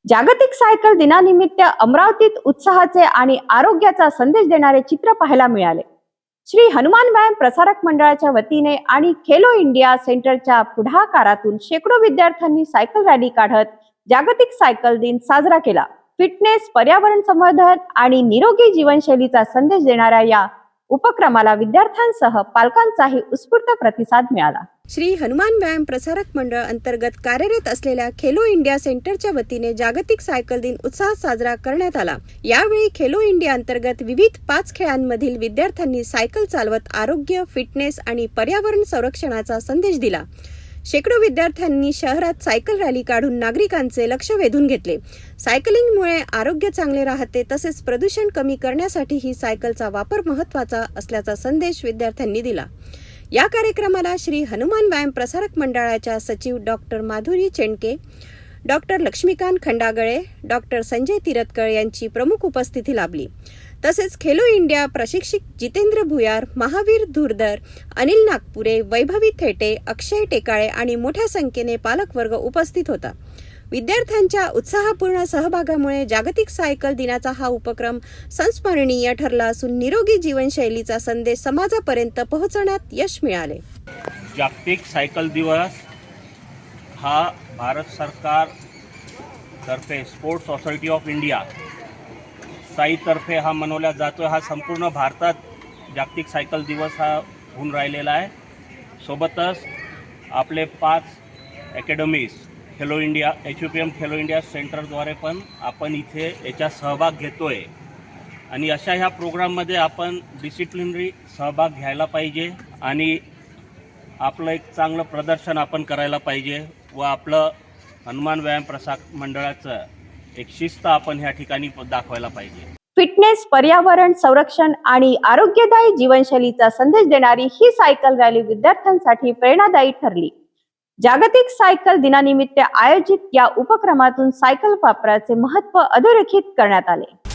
जागतिक सायकल दिनानिमित्त अमरावतीत उत्साहाचे आणि आरोग्याचा संदेश देणारे चित्र पाहायला मिळाले. श्री हनुमान व्यायाम प्रसारक मंडळाच्या वतीने आणि खेलो इंडिया सेंटरच्या पुढाकारातून शेकडो विद्यार्थ्यांनी सायकल रॅली काढत जागतिक सायकल दिन साजरा केला. फिटनेस, पर्यावरण संवर्धन आणि निरोगी जीवनशैलीचा संदेश देणाऱ्या या उपक्रमाला विद्यार्थ्यांसह पालकांचाही उत्स्फूर्त प्रतिसाद मिळाला. श्री हनुमान व्यायाम प्रसारक मंडळ अंतर्गत कार्यरत असलेल्या खेलो इंडिया सेंटरच्या वतीने जागतिक सायकल दिन उत्साहात साजरा करण्यात आला. यावेळी खेलो इंडिया अंतर्गत विविध 5 खेळांमधील विद्यार्थ्यांनी सायकल चालवत आरोग्य, फिटनेस आणि पर्यावरण संरक्षणाचा संदेश दिला. शेकडो विद्यार्थ्यांनी शहरात सायकल रॅली काढून नागरिकांचे लक्ष वेधून घेतले. सायकलिंगमुळे आरोग्य चांगले राहते, तसेच प्रदूषण कमी करण्यासाठी ही सायकलचा वापर महत्त्वाचा असल्याचा संदेश विद्यार्थ्यांनी दिला. या कार्यक्रमाला श्री हनुमान व्यायाम प्रसारक मंडळाच्या सचिव doctor Madhuri Chendke, doctor Laxmikant Khandagale, doctor Sanjay Tiratkar यांची प्रमुख उपस्थिती लाभली. तसेच खेलो इंडिया प्रशिक्षक जितेंद्र भुयार, महावीर धुरधर, अनिल नागपुरे, वैभवी थेटे, अक्षय टेकाळे आणि मोठ्या संख्येने पालक वर्ग उपस्थित होता. विद्यार्थ्यांच्या उत्साहपूर्ण सहभागामुळे जागतिक सायकल दिनाचा हा उपक्रम संस्मरणीय ठरला असून निरोगी जीवनशैलीचा संदेश समाजापर्यंत पोहोचवण्यात यश मिळाले. जागतिक सायकल दिवस हा भारत सरकार तर्फे स्पोर्ट्स ऑथॉरिटी ऑफ इंडिया साईतर्फे हा मनवला जातो. हा संपूर्ण भारतात जागतिक सायकल दिवस हा होऊन राहिलेला आहे. सोबतच आपले 5 academies Khelo India HUPM Khelo India सेंटरद्वारे पण आपण इथे याचा सहभाग घेतो आहे आणि अशा ह्या प्रोग्राममध्ये आपण डिसिप्लिनरी सहभाग घ्यायला पाहिजे आणि आपलं एक चांगलं प्रदर्शन आपण करायला पाहिजे व आपलं हनुमान व्यायाम प्रसारक मंडळाचं एक शिस्त आपण ह्या ठिकाणी दाखवायला पाहिजे. फिटनेस, पर्यावरण संरक्षण आणि आरोग्यदायी जीवनशैलीचा संदेश देणारी ही सायकल रॅली विद्यार्थ्यांसाठी प्रेरणादायी ठरली. जागतिक सायकल दिनानिमित्त आयोजित या उपक्रमातून सायकल वापराचे महत्त्व अधोरेखित करण्यात आले.